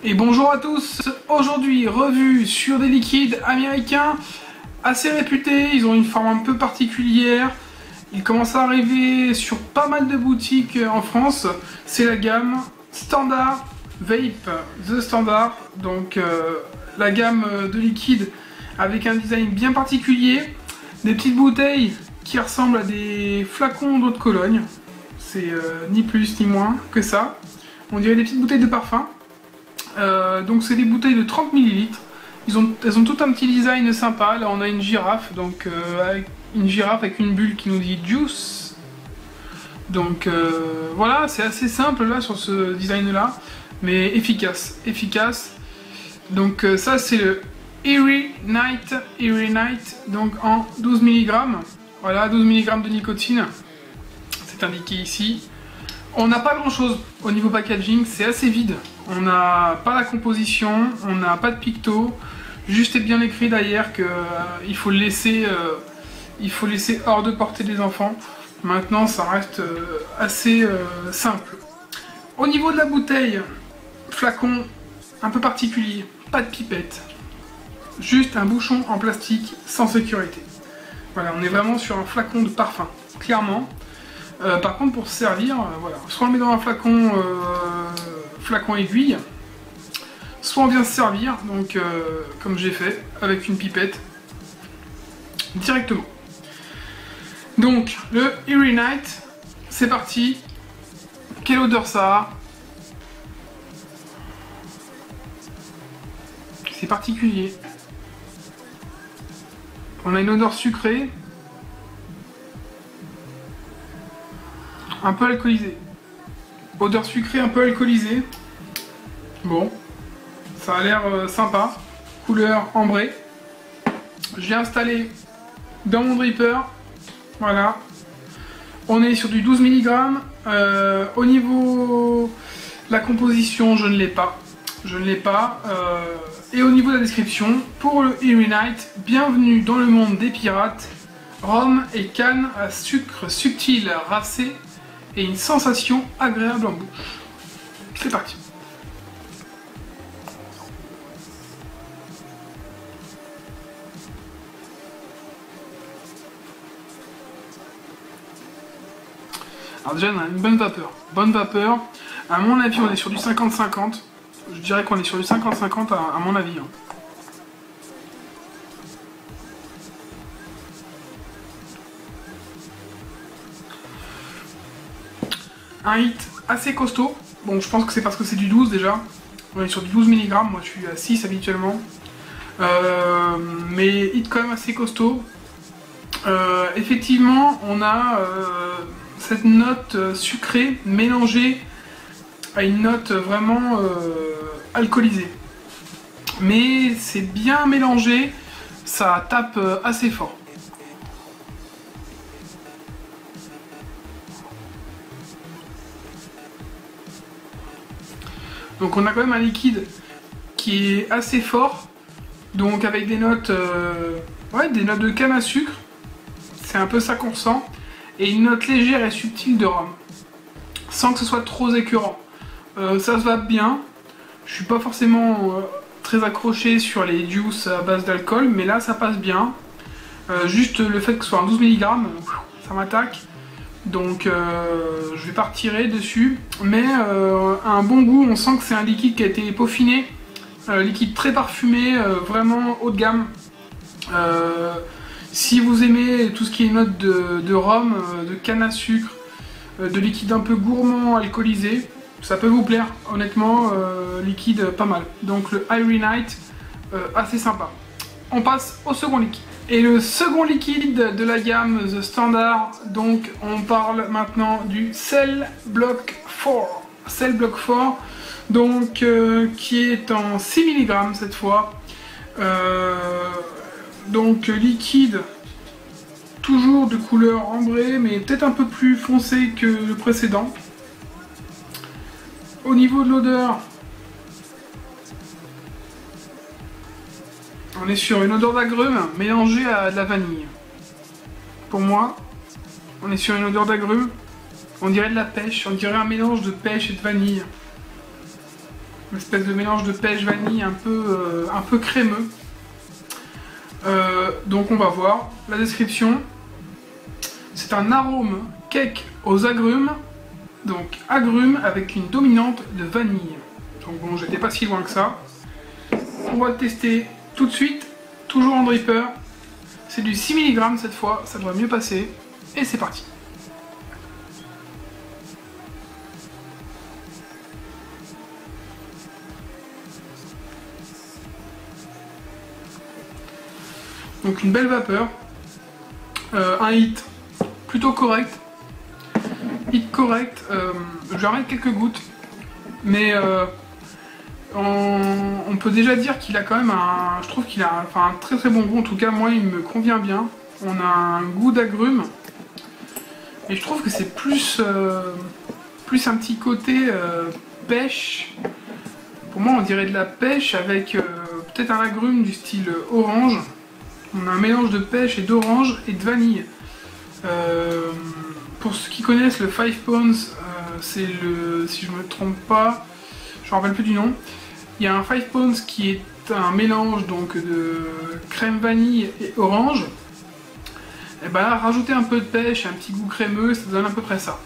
Et bonjour à tous. Aujourd'hui, revue sur des liquides américains assez réputés. Ils ont une forme un peu particulière. Ils commencent à arriver sur pas mal de boutiques en France. C'est la gamme Standard Vape, The Standard. Donc la gamme de liquides avec un design bien particulier. Des petites bouteilles qui ressemblent à des flacons d'eau de Cologne. C'est ni plus ni moins que ça. On dirait des petites bouteilles de parfum. Donc c'est des bouteilles de 30 ml. Elles ont tout un petit design sympa. Là on a une girafe, donc une girafe avec une bulle qui nous dit juice. Donc voilà, c'est assez simple là sur ce design là, mais efficace. Donc ça c'est le Eerie Night, donc en 12 mg. Voilà, 12 mg de nicotine. C'est indiqué ici. On n'a pas grand chose au niveau packaging, c'est assez vide. On n'a pas la composition, on n'a pas de picto. Juste et bien écrit derrière que il faut le laisser hors de portée des enfants. Maintenant, ça reste assez simple. Au niveau de la bouteille, flacon un peu particulier, pas de pipette. Juste un bouchon en plastique sans sécurité. Voilà, on est vraiment sur un flacon de parfum, clairement. Par contre, pour se servir, voilà, soit on le met dans un flacon aiguille, soit on vient se servir, donc comme j'ai fait, avec une pipette, directement. Donc, le Eerie Night, c'est parti. Quelle odeur ça a? C'est particulier. On a une odeur sucrée. Un peu alcoolisée. Odeur sucrée un peu alcoolisée. Bon. Ça a l'air sympa. Couleur ambrée. Je l'ai installé dans mon dripper. Voilà. On est sur du 12 mg. Au niveau de la composition, je ne l'ai pas. Et au niveau de la description, pour le Eerie Night, bienvenue dans le monde des pirates. Rhum et canne à sucre subtil racé et une sensation agréable en bouche. C'est parti. Alors déjà on a une bonne vapeur. À mon avis on est sur du 50-50. Je dirais qu'on est sur du 50-50 à mon avis. Un hit assez costaud. Bon, je pense que c'est parce que c'est du 12 déjà. On est sur du 12 mg, moi je suis à 6 habituellement. Mais hit quand même assez costaud. Effectivement, on a cette note sucrée mélangée à une note vraiment alcoolisée. Mais c'est bien mélangé, ça tape assez fort. Donc on a quand même un liquide qui est assez fort, donc avec des notes, des notes de canne à sucre, c'est un peu ça qu'on ressent, et une note légère et subtile de rhum, sans que ce soit trop écœurant. Ça se va bien, je suis pas forcément très accroché sur les juices à base d'alcool, mais là ça passe bien. Juste le fait que ce soit un 12 mg, ça m'attaque. Donc je vais pas retirer dessus, mais un bon goût, on sent que c'est un liquide qui a été peaufiné, liquide très parfumé, vraiment haut de gamme. Si vous aimez tout ce qui est note de rhum, de canne à sucre, de liquide un peu gourmand, alcoolisé, ça peut vous plaire, honnêtement, liquide pas mal. Donc le Eerie Night, assez sympa. On passe au second liquide. Et le second liquide de la gamme The Standard, donc on parle maintenant du Cell Block 4. Cell Block 4, donc qui est en 6 mg cette fois. Donc liquide, toujours de couleur ambrée, mais peut-être un peu plus foncé que le précédent. Au niveau de l'odeur, on est sur une odeur d'agrumes mélangée à de la vanille. Pour moi, on est sur une odeur d'agrumes. On dirait de la pêche, on dirait un mélange de pêche et de vanille. une espèce de mélange de pêche vanille un peu crémeux. Donc on va voir la description. C'est un arôme cake aux agrumes, donc agrumes avec une dominante de vanille. Donc bon, j'étais pas si loin que ça. On va le tester tout de suite, toujours en dripper. C'est du 6 mg cette fois, ça devrait mieux passer. Et c'est parti. Donc une belle vapeur. Un hit plutôt correct. Hit correct. Je vais remettre quelques gouttes. Mais on peut déjà dire qu'il a quand même je trouve qu'il a un très très bon goût. En tout cas, moi, il me convient bien. On a un goût d'agrumes. Et je trouve que c'est plus un petit côté pêche. Pour moi, on dirait de la pêche avec peut-être un agrume du style orange. On a un mélange de pêche et d'orange et de vanille. Pour ceux qui connaissent le Five Pounds, c'est le, si je me trompe pas, je me rappelle plus du nom. Il y a un Five Pounds qui est un mélange donc de crème vanille et orange. Et ben là, rajouter un peu de pêche et un petit goût crémeux, ça donne à peu près ça.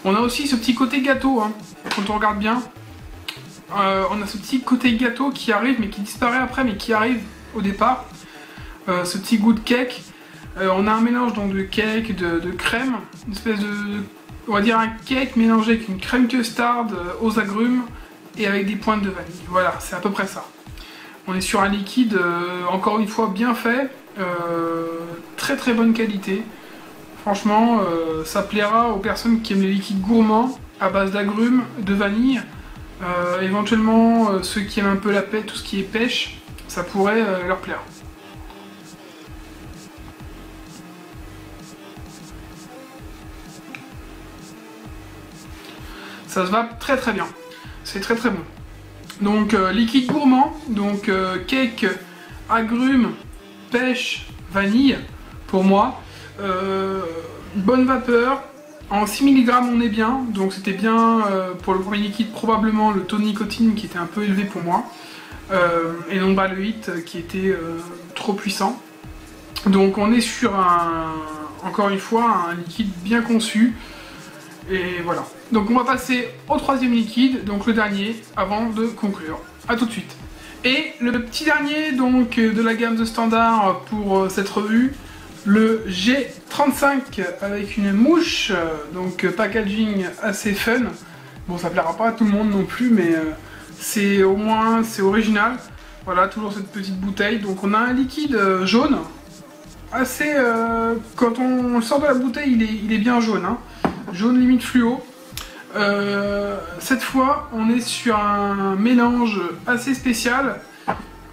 On a aussi ce petit côté gâteau, hein, quand on regarde bien. On a ce petit côté gâteau qui arrive, mais qui disparaît après, mais qui arrive au départ. Ce petit goût de cake. On a un mélange donc de cake, de crème, une espèce de, on va dire un cake mélangé avec une crème custard aux agrumes et avec des pointes de vanille. Voilà, c'est à peu près ça. On est sur un liquide, encore une fois, bien fait, très très bonne qualité. Franchement, ça plaira aux personnes qui aiment les liquides gourmands à base d'agrumes, de vanille. Éventuellement, ceux qui aiment un peu la pêche, tout ce qui est pêche, ça pourrait leur plaire. Ça se va très très bien. C'est très très bon. Donc liquide gourmand, donc cake, agrumes, pêche, vanille, pour moi. Bonne vapeur. En 6 mg on est bien, donc c'était bien pour le premier liquide, probablement le taux de nicotine qui était un peu élevé pour moi. Et donc bah, le hit qui était trop puissant. Donc on est sur encore une fois, un liquide bien conçu. Et voilà. Donc on va passer au troisième liquide, donc le dernier, avant de conclure. A tout de suite. Et le petit dernier donc de la gamme de standard pour cette revue, le G35 avec une mouche, donc packaging assez fun. Bon, ça plaira pas à tout le monde non plus, mais c'est au moins c'est original. Voilà, toujours cette petite bouteille. Donc on a un liquide jaune, assez quand on sort de la bouteille, il est bien jaune, hein. Jaune limite fluo. Cette fois, on est sur un mélange assez spécial.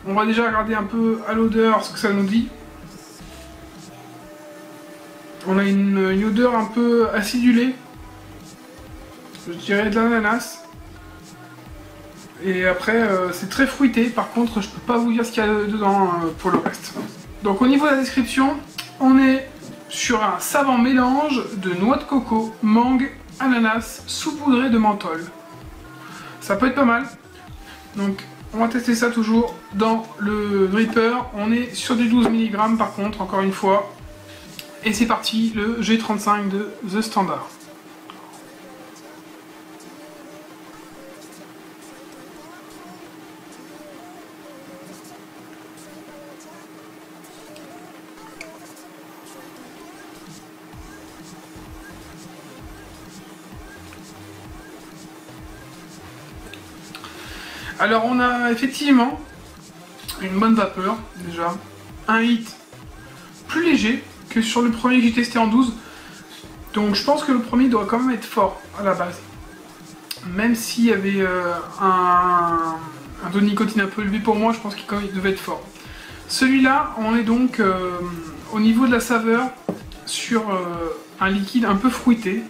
On va déjà regarder un peu à l'odeur ce que ça nous dit. On a une odeur un peu acidulée. Je dirais de l'ananas. Et après, c'est très fruité. Par contre, je peux pas vous dire ce qu'il y a dedans pour le reste. Donc au niveau de la description, on est sur un savant mélange de noix de coco, mangue, ananas, saupoudré de menthol. Ça peut être pas mal. Donc on va tester ça toujours dans le dripper. On est sur du 12 mg par contre, encore une fois. Et c'est parti, le G35 de The Standard. Alors on a effectivement une bonne vapeur déjà, un hit plus léger que sur le premier que j'ai testé en 12, donc je pense que le premier doit quand même être fort à la base, même s'il y avait un taux de nicotine un peu élevé pour moi, je pense qu'il devait être fort. Celui-là, on est donc au niveau de la saveur sur un liquide un peu fruité.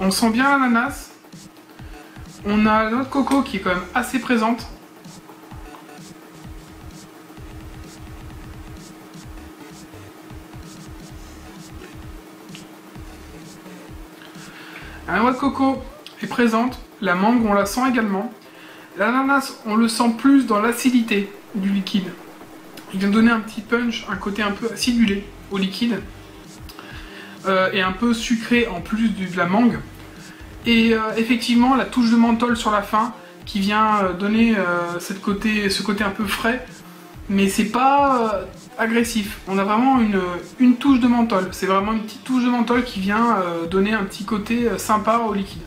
On sent bien l'ananas. On a la noix de coco qui est quand même assez présente. La noix de coco est présente, la mangue on la sent également. L'ananas on le sent plus dans l'acidité du liquide. Il vient donner un petit punch, un côté un peu acidulé au liquide. Et un peu sucré en plus de la mangue. Et effectivement la touche de menthol sur la fin qui vient donner ce côté un peu frais. Mais c'est pas agressif. On a vraiment une touche de menthol. C'est vraiment une petite touche de menthol qui vient donner un petit côté sympa au liquide.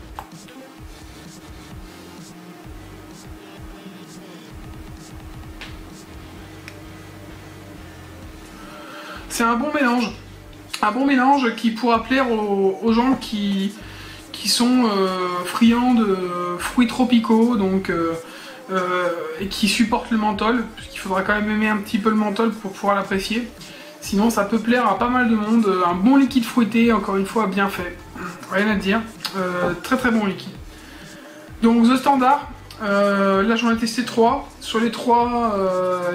C'est un bon mélange. Un bon mélange qui pourra plaire aux gens qui sont friands de fruits tropicaux, donc et qui supportent le menthol, puisqu'il faudra quand même aimer un petit peu le menthol pour pouvoir l'apprécier. Sinon ça peut plaire à pas mal de monde. Un bon liquide fruité, encore une fois bien fait, rien à dire. Très très bon liquide. Donc The Standard, là j'en ai testé 3. Sur les 3,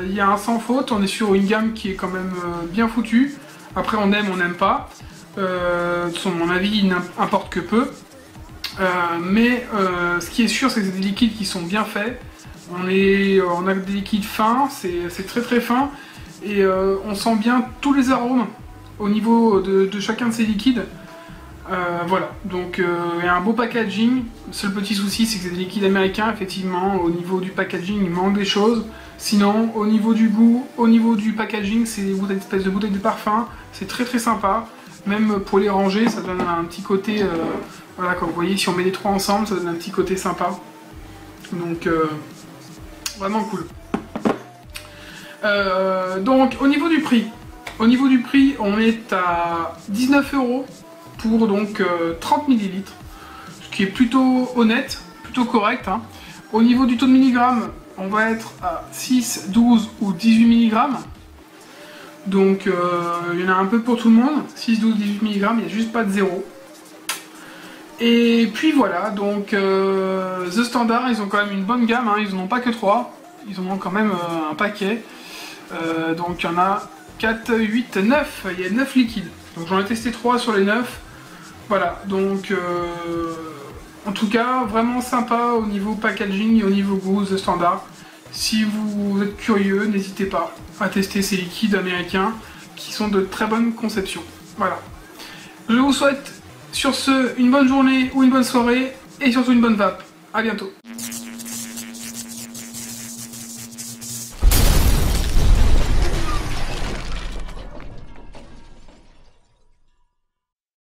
il y a un sans faute. On est sur une gamme qui est quand même bien foutue. Après on aime, on n'aime pas. Mon avis il n'importe que peu. Mais ce qui est sûr, c'est que c'est des liquides qui sont bien faits. On a des liquides fins, c'est très très fin. Et on sent bien tous les arômes au niveau de chacun de ces liquides. Voilà, donc il y a un beau packaging. Le seul petit souci, c'est que c'est des liquides américains. Effectivement, au niveau du packaging, il manque des choses. Sinon, au niveau du goût, au niveau du packaging, c'est des espèces de bouteilles de parfum. C'est très très sympa. Même pour les ranger, ça donne un petit côté... voilà, comme vous voyez, si on met les 3 ensemble, ça donne un petit côté sympa. Donc, vraiment cool. Donc, au niveau du prix, on est à 19 € pour donc 30 ml, ce qui est plutôt honnête, plutôt correct. Hein. Au niveau du taux de milligrammes, on va être à 6, 12 ou 18 mg. Donc, il y en a un peu pour tout le monde. 6, 12, 18 mg, il n'y a juste pas de 0. Et puis voilà, donc The Standard, ils ont quand même une bonne gamme, hein, ils n'en ont pas que 3, ils en ont quand même un paquet. Donc il y en a 4, 8, 9, il y a 9 liquides. Donc j'en ai testé 3 sur les 9. Voilà, donc en tout cas, vraiment sympa au niveau packaging et au niveau goût, The Standard. Si vous êtes curieux, n'hésitez pas à tester ces liquides américains qui sont de très bonne conception. Voilà. Je vous souhaite sur ce une bonne journée ou une bonne soirée et surtout une bonne vape. A bientôt.